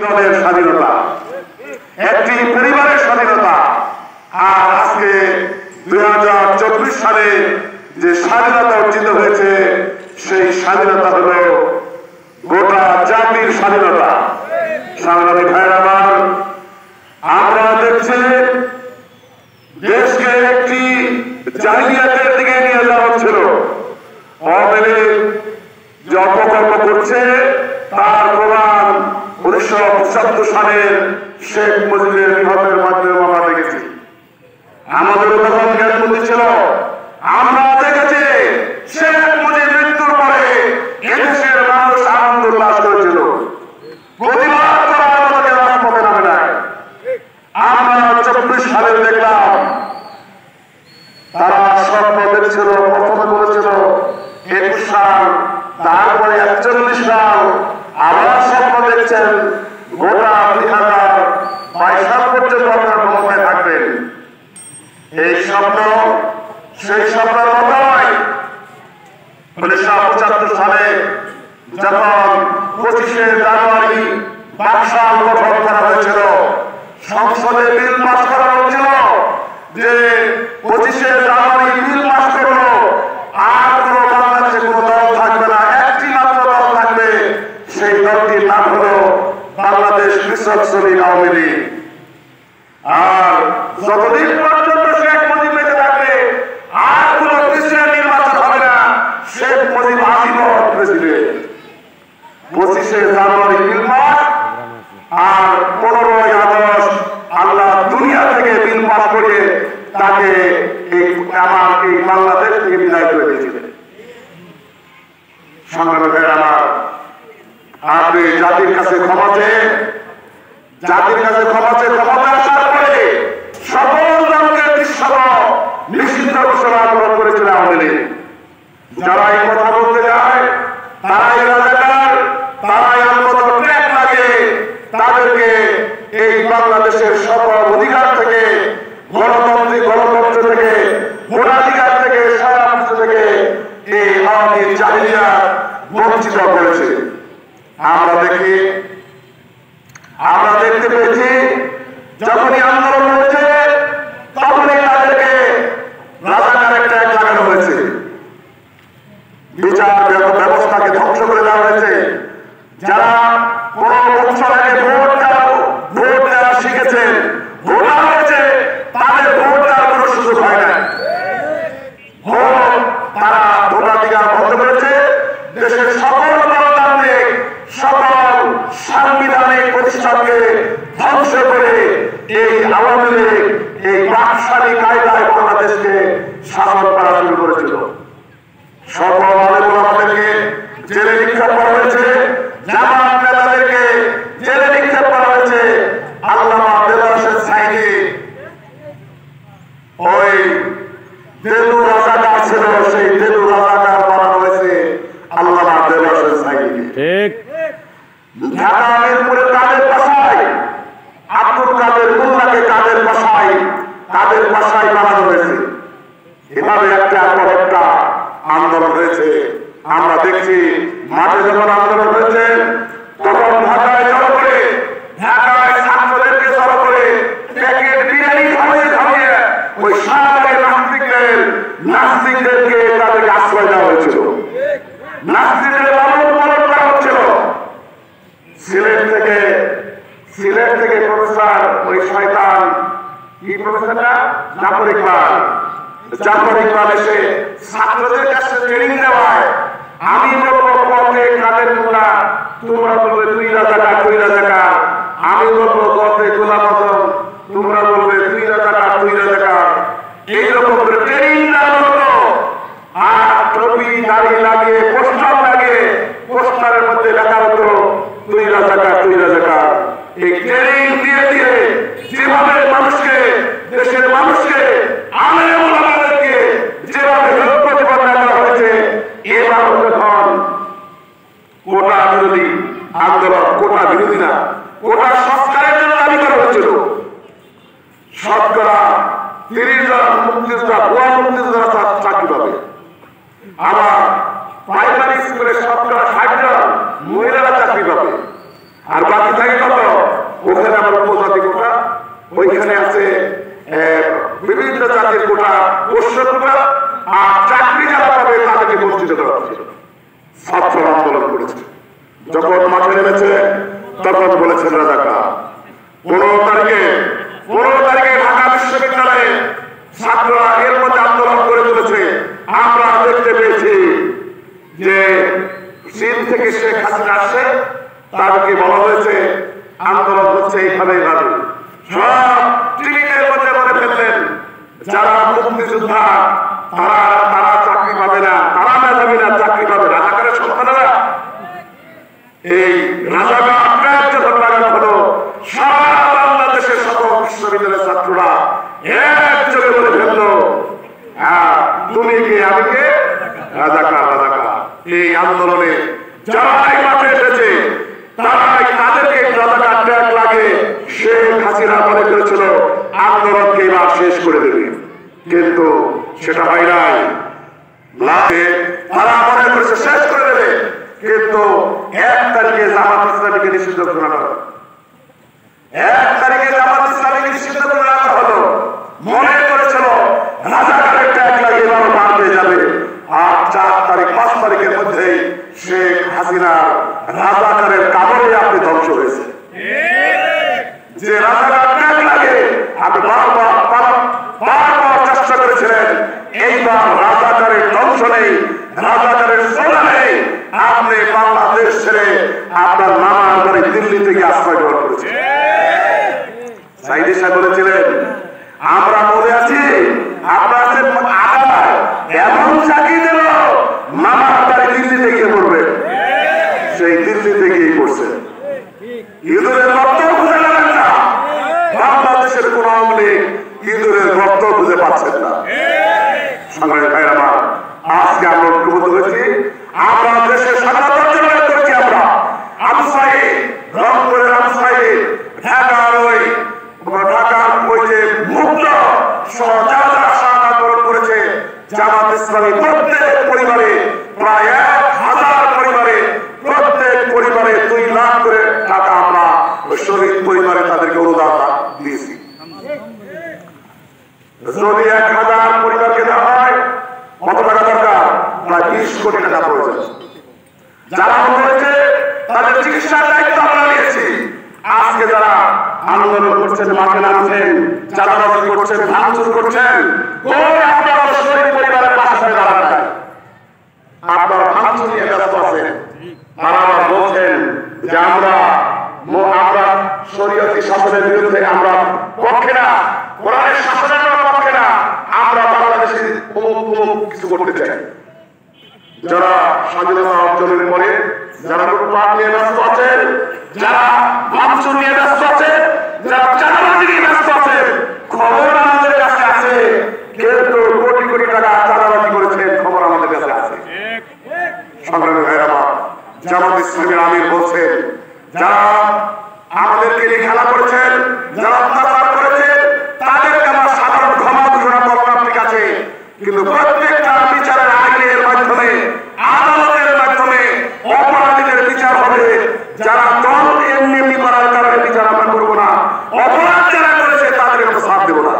দলের স্বাধীনতা, একটি পরিবারের স্বাধীনতা। আর আজকে 2024 সালে যে স্বাধীনতা অর্জিত হয়েছে সেই স্বাধীনতা হলো গোটা জাতির স্বাধীনতা। সংগ্রামী ভাইয়েরা আমার, আমরা দেখছি দেশকে একটি জাহিলিয়াতের দিকে নিয়ে যাওয়া হচ্ছিল। আওয়ামী লীগ যে অপকর্ম করছে তার প্রমাণ 1975 সালের শেখ মুজিবের নিহতের মাধ্যমে আমরা দেখেছি। আমাদের তখন জ্ঞান বুদ্ধি ছিল, আমরা দেখেছি শেখ মুজিব মৃত্যুর পরে এদেশের মানুষ আনন্দ উল্লাস করেছিল, প্রতিবাদ করার আমাদের রাজপথে নামে নাই। আমরা 24 সালে দেখলাম তারা স্বপ্ন দেখছিল, প্রথমে বলেছিল 21 সাল, তারপরে 41 সাল, আবার স্বপ্ন দেখছেন গোটা 2022 সাল পর্যন্ত আপনার ক্ষমতায় থাকবেন। এই স্বপ্ন সেই স্বপ্নের মতোই 1975 সালে যখন 25শে জানুয়ারি বাকশাল গঠন করা হয়েছিল, সংসদে বিল পাস করা হয়েছিল যে 25শে জানুয়ারি বিল পাস করলো, আর কোনো বাংলাদেশে কোনো দল থাকবে না, একটি মাত্র দল থাকবে, সেই দলটির নাম হলো বাংলাদেশ কৃষক শ্রমিক আওয়ামী লীগ। আর যতদিন পর্যন্ত শেখ মুজিব বেঁচে থাকবে আর কোন প্রেসিডেন্ট নির্বাচন হবে না, শেখ মুজিব আজীবন প্রেসিডেন্ট। 25শে জানুয়ারি বিল পাস আর 15ই আগস্ট আল্লাহ দুনিয়া থেকে বিল পাস করে তাকে এই বাংলাদেশ থেকে বিদায় করে দিয়েছিলেন। সংগ্রামী আমার, আপনি জাতির কাছে ক্ষমা চেয়ে ক্ষমতা আসার পরে সকল দলকে নিষিদ্ধ ঘোষণা গ্রহণ করেছিল আওয়ামী লীগ। যারা এই কথা বলতে যায় তারাই রাজাকার, তারাই আন্দোলন ট্র্যাক লাগে, তাদেরকে এই বাংলাদেশের সকল অধিকার থেকে, গণতন্ত্র থেকে, ভোটাধিকার থেকে, সারা কিছু থেকে এই আওয়ামী জাহিলিয়াত বঞ্চিত করেছে। আমরা দেখতে পেয়েছি যখনই আন্দোলন হয়েছে তখনই তাদেরকে রাজাকার ট্যাগ লাগানো হয়েছে, বিচার ব্যবস্থাকে ধ্বংস করে দেওয়া হয়েছে। যারা 15 বছর আগে ভোট দেওয়া শিখেছেন, ভোটার হয়েছে, তাদের ভোট দেওয়ার কোনো সুযোগ হয় না। তারা ভোটাধিকার বন্ধ করেছে। দেশের সকল গণতান্ত্রিক, সকল সাংবিধানিক প্রতিষ্ঠানকে ধ্বংস করে এই আওয়ামী লীগ এই বাকশালী কায়দায় বাংলাদেশকে শাসন করা শুরু করেছিল। সকল আমাদেরকে জেলে নিক্ষেপ করা হয়েছে, জামাত নেতাদেরকে জেলে নিক্ষেপ করা হয়েছে। আল্লামা দেলোয়ার হোসেন সাঈদী ওই দেলু রাজাকার ছিল, সেই দেলু রাজাকার বানানো হয়েছে আল্লামা দেলোয়ার হোসেন সাঈদী। ঠিক ঢাকা মিরপুরে কাদের বাসায়, আব্দুল কাদের মোল্লাকে কাদের বাসায় বানানো হয়েছে। এভাবে একটা পর একটা আন্দোলন হয়েছে। আমরা দেখছি মাঠে যখন আন্দোলন হয়েছে তখন ঢাকায় জড়ো করে, ঢাকায় ছাত্রদেরকে জড়ো করে প্যাকেট বিরিয়ানি খাওয়িয়ে ওই শাহবাগের নাস্তিকদেরকে তাদেরকে আশ্রয় দেওয়া হয়েছিল, নাস্তিকদের লালন পালন করা হচ্ছিল। সিলেট থেকে প্রফেসর ওই শয়তান কি প্রফেসরটা জাফর ইকবাল এসে ছাত্রদের কাছে ট্রেনিং দেওয়ায়, আমি বলবো পথে কাদের মোল্লা, তোমরা বলবে তুই রাজাকার, আমি বলবো পথে গোলাম আজম, তোমরা বলবে তুই রাজাকার। এইরকম করে ট্রেনিং দেওয়া হতো। আর ট্রফি দাড়ি লাগিয়ে পোস্টার লাগিয়ে পোস্টারের মধ্যে লেখা হতো তুই রাজাকার। এই ট্রেনিং দিয়ে যেভাবে মানুষকে, দেশের মানুষকে, আলেম ওলামাদেরকে যেভাবে প্রতিপন্ন করা হয়েছে, এবার যখন কোটা বিরোধী আন্দোলন, কোটা বিরোধী না, কোটা সংস্কারের জন্য দাবি করা হয়েছিল, শতকরা 30 জন মুক্তিযোদ্ধা, ভুয়া মুক্তিযোদ্ধা চাকরি পাবে। আবার প্রাইমারি স্কুলে শতকরা 60 জন মহিলারা চাকরি পাবে। আর বাকি থাকে কত? ওইখানে আছে বিভিন্ন জাতির কোটা, পোষ্য কোটা, আর চাকরি যারা পাবে তাদেরকে বঞ্চিত করা হচ্ছিল। ছাত্র আন্দোলন করেছে, যখন মাঠে নেমেছে তখন বলেছেন রাজাকার। 15 তারিখে ঢাকা বিশ্ববিদ্যালয়ে ছাত্ররা এর মধ্যে আন্দোলন করে তুলেছে। আমরা দেখতে পেয়েছি যে চীন থেকে শেখ হাসিনা আসছে, তাদেরকে বলা হয়েছে আন্দোলন হচ্ছে এইভাবে সব টিভির মধ্যে বলে ফেললেন যারা মুক্তিযোদ্ধা তারা চাকরি পাবে না, তারা মেধাবী না, চাকরি পাবে না। রাজাকারের সন্তানেরা এই রাজাকার আপনার যখন লাগানো হলো, সারা বাংলাদেশের সকল বিশ্ববিদ্যালয়ের ছাত্ররা একযোগে বলে ফেললো তুমি কে, আমি কে, রাজাকার। এই আন্দোলনে যারাই মাঠে এসেছে তারাই তাদেরকে রাজাকার ট্যাগ লাগে। শেখ হাসিনা মনে করেছিল আন্দোলনকে এবার শেষ করে দেবে, কিন্তু সেটা হয় নাই। তারা মনে করেছে শেষ করে দেবে, কিন্তু 1 তারিখে জামাত ইসলামীকে নিষিদ্ধ করা হলো। 1 তারিখে জামাত ইসলামীকে নিষিদ্ধ করে রাখা হলো। মনে করেছিল রাজাকারের ট্যাগ লাগে এবার পার হয়ে যাবে। আর 4 তারিখ 5 তারিখের মধ্যেই শেখ হাসিনা রাজাকারের কামড়ে আপনি ধ্বংস হয়েছে। যে রাজাকার ট্যাগ লাগে আপনি বারবার চেষ্টা করেছিলেন, এইবার রাজাকারের ধ্বংস নেই, রাজাকারের সোনা নেই। আপনি বাংলাদেশ ছেড়ে আপনার নামার বাড়ি দিল্লি থেকে আশ্রয় গ্রহণ করেছেন। সাইদি সাহেব বলেছিলেন আমরা মরে আছি, আপনার আগায় এমন চাকরি দিল নামার বাড়ি দিল্লিতে গিয়ে পড়বে। সেই দিল্লিতে গিয়ে করছে। ইঁদুরের রক্ত খুঁজে নেবেন না, বাংলাদেশের কোন আমলে ইঁদুরের রক্ত খুঁজে পাচ্ছেন না। সংগ্রামী ভাইরা আমার, আজকে আমরা ঐক্যবদ্ধ হয়েছি, আমরা দেশের স্বাধীনতা অর্জন করেছি। আমরা আবু সাঈদ, রংপুরের আবু সাঈদ, ঢাকার ওই যে মুক্ত যারা আন্দোলন করেছে, জামাত ইসলামী প্রত্যেক পরিবারে প্রায় 1000 পরিবারে, প্রত্যেক পরিবারে 2 লাখ করে টাকা আমরা শহীদ পরিবারে তাদেরকে অনুদান দিয়েছি। যদি 1000 পরিবারকে দেওয়া হয় কত টাকা দরকার? প্রায় 20 কোটি টাকা প্রয়োজন। যারা হয়েছে তাদের চিকিৎসার দায়িত্ব আমরা নিয়েছি। আজকে যারা আন্দোলন করছেন, মাঠে নামছেন, চাঁদাবাজি করছেন, ভাঙচুর করছেন, আপনারা শহীদ পরিবারের পাশে দাঁড়ান নাই, আপনারা ভাঙচুর নিয়ে ব্যস্ত আছেন। তারা বলছেন যে আমরা শরীয়তি শাসনের বিরুদ্ধে, আমরা পক্ষে না, কোরআনের শাসনের পক্ষে না, আমরা বাংলাদেশে কিছু করতে চাই। যারা স্বাধীনতা অর্জনের পরে যারা লুটপাট নিয়ে ব্যস্ত আছেন, যারা ভাঙচুর নিয়ে ব্যস্ত আছেন, যারা চাঁদাবাজি নিয়ে ব্যস্ত আছেন, খবর আমাদের কাছে আছে। কিন্তু কোটি কোটি টাকা চাঁদাবাজি করেছেন, খবর আমাদের কাছে আছে। সংগ্রামী ভাইরা আমার, জামাত ইসলামের আমির বলছেন যারা আমাদেরকে নিয়ে খেলা করেছেন, যারা অত্যাচার করেছেন, তাদেরকে আমরা সাধারণ ক্ষমা ঘোষণা করলাম, ঠিক আছে, কিন্তু প্রত্যেকটা বিচারের আইনের মাধ্যমে, আদালতের মাধ্যমে অপরাধীদের বিচার হবে। যারা দল এমনি করার কারণে বিচার আমরা করবো না, অপরাধ যারা করেছে তাদের আমরা সাথ দেবো না।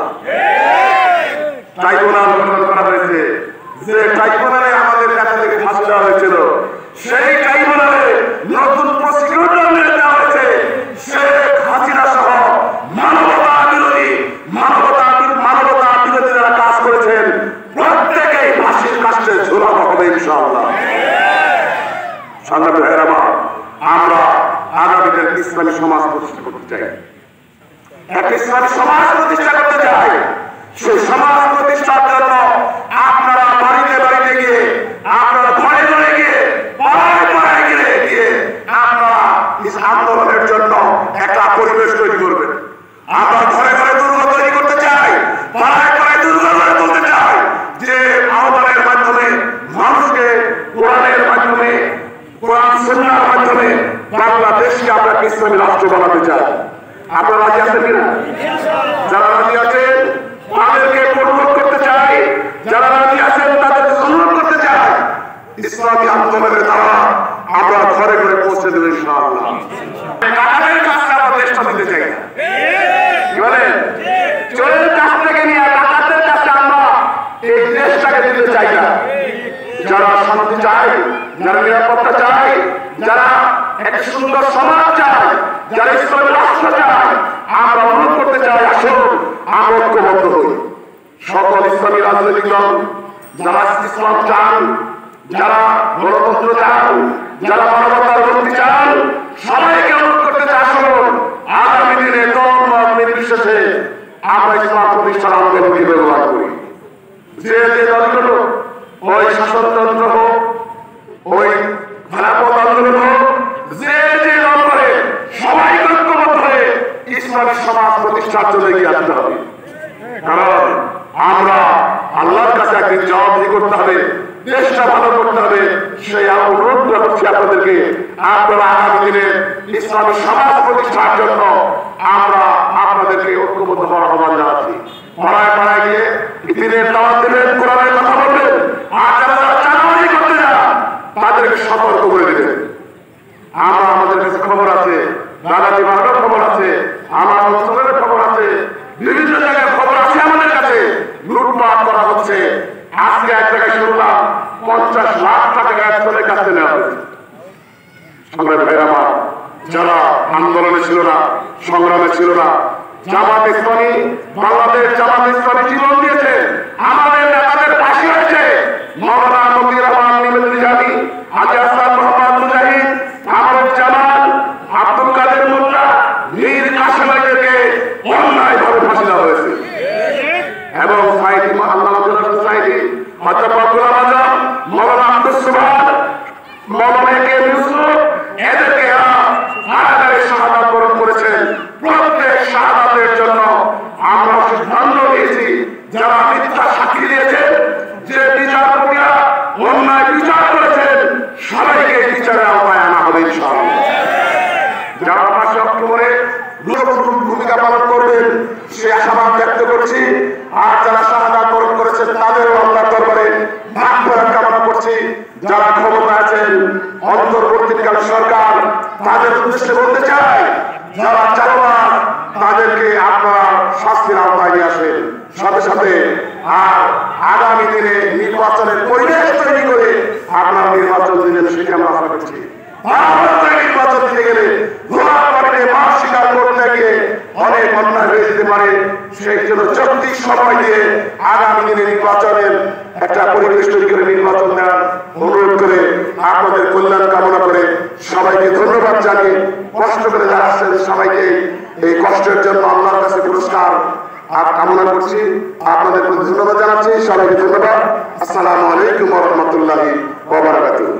ট্রাইব্যুনাল গঠন করা হয়েছে, যে ট্রাইব্যুনালে আমাদের কাছে থেকে ফাঁসি দেওয়া হয়েছিল, সেই ট্রাইব্যুনালে নতুন প্রসিকিউটর নিয়ে দেওয়া হয়েছে। শেখ হাসিনা সহ মানবতা বিরোধী যারা কাজ করেছেন প্রত্যেকেই ফাঁসির কাছে ঝোলানো হবে ইনশাআল্লাহ। সংগ্রামী ভাইরা আমার, আমরা আগামী দিনে ইসলামী সমাজ প্রতিষ্ঠা করতে চাই। একটা ইসলামী সমাজ প্রতিষ্ঠা করতে চাই। সেই সমাজ প্রতিষ্ঠার জন্য আপনারা বাড়িতে বাড়িতে গিয়ে, আপনারা ঘরে ঘরে গিয়ে, পাড়ায় গিয়ে আপনারা আন্দোলনের জন্য একটা পরিবেশ তৈরি করবেন। আমরা ঘরে ঘরে দুর্গ তৈরি করতে চাই, পাড়ায় দুর্গ গড়ে তুলতে চাই, যে আহ্বানের মাধ্যমে মানুষকে কোরআনের মাধ্যমে, কোরআন সুন্নাহর মাধ্যমে বাংলাদেশকে আমরা ইসলামী রাষ্ট্র বানাতে চাই। আপনারা রাজি আছেন কিনা? যারা রাজি আছেন তাদেরকে প্রমোট করতে চাই, যারা রাজি আছেন তাদেরকে অনুরোধ করতে চাই, ইসলামী আন্দোলনের দ্বারা আমরা ঘরে ঘরে পৌঁছে দেব ইনশাআল্লাহ। কাদের কাছে আমরা দেশটা দিতে চাই না, কি বলেন? ইসলামী সমাজ প্রতিষ্ঠার জন্য এগিয়ে আসতে হবে। কারণ আমরা আল্লাহর কাছে একদিন জবাবদিহি করতে হবে, দেশটা ভালো করতে হবে। সেই অনুরোধ করছি আপনাদেরকে, আপনারা আগামী দিনে ইসলামী সমাজ প্রতিষ্ঠার জন্য আমরা আপনাদেরকে ঐক্যবদ্ধ হওয়ার আহ্বান জানাচ্ছি। পাড়ায় পাড়ায় গিয়ে দিনের দাওয়াত দেবেন, কোরআনের কথা বলবেন, আর যারা চাঁদাবাজি করতে যান তাদেরকে সতর্ক করে দেবেন। আমাদের কাছে খবর আছে, দাদাজি বাবার খবর আছে, আমার অঞ্চলের খবর আছে, বিভিন্ন জায়গায় খবর আছে আমাদের কাছে, লুটপাট করা হচ্ছে। আজকে এক জায়গায় শুনলাম 50 লাখ টাকা একজনের কাছে নেওয়া হয়েছে। সংগ্রামী ভাইরা আমার, যারা আন্দোলনে ছিল না, সংগ্রামে ছিল না, জামাত ইসলামী, বাংলাদেশ জামাত ইসলামী জীবন দিয়েছে, আমাদের নেতাদের ফাঁসি হয়েছে। মাওলানা মতিউর রহমান নিজামী, হাজী হাসান মোহাম্মদ মুজাহিদ, আমরুজ্জামান, আব্দুল কাদের মোল্লা, মীর কাসেম আলীকে অন্যায়ভাবে ফাঁসি দেওয়া হয়েছে। এবং সাইদি সাইদি, অধ্যাপক গোলাম আজম, মাওলানা আব্দুস সুবহান, মাওলানা কে ইউসুফ, এদেরকে কারাগারে শাহাদাত বরণ করেছেন। প্রত্যেক শাহাদাতের জন্য আমরা সিদ্ধান্ত নিয়েছি, যারা মিথ্যা সাক্ষী দিয়েছেন, যে বিচারপতিরা অন্যায় বিচার করেছেন, সবাইকে বিচারের আওতায় আনা হবে ইনশাআল্লাহ। যারা 5 অক্টোবরে গুরুত্বপূর্ণ ভূমিকা পালন করবেন সে আশাবাদ ব্যক্ত করছি। আর যারা শাহাদাত বরণ করেছেন তাদেরও আল্লাহর দরবারে মাগফিরাত কামনা করছি। যারা ক্ষমতায় আছেন, অন্তর্বর্তীকালীন সরকার, তাদের উদ্দেশ্যে বলতে চাই, যারা চালান তাদেরকে আপনারা শাস্তির আওতায় নিয়ে আসেন। সাথে সাথে আর আগামী দিনে নির্বাচনের পরিবেশ তৈরি করে আপনারা নির্বাচন দিনের সেটা আমরা আশা করছি। নির্বাচন দিতে গেলে মাঠ স্বীকার করতে গিয়ে অনেক অন্যায় হয়ে যেতে পারে। সেই জন্য যৌক্তিক সময় দিয়ে আগামী দিনে নির্বাচনের একটা পরিবেশ তৈরি করে নির্বাচন দেওয়ার অনুরোধ করে আপনাদের কল্যাণ কামনা করে সবাইকে ধন্যবাদ জানিয়ে, কষ্ট করে যারা আসছেন সবাইকে এই কষ্টের জন্য আল্লাহর কাছে পুরস্কার কামনা করছি। আপনাদের ধন্যবাদ জানাচ্ছি। সবাইকে ধন্যবাদ। আসসালামু আলাইকুম ওয়া রাহমাতুল্লাহি ওয়া বারাকাতুহু।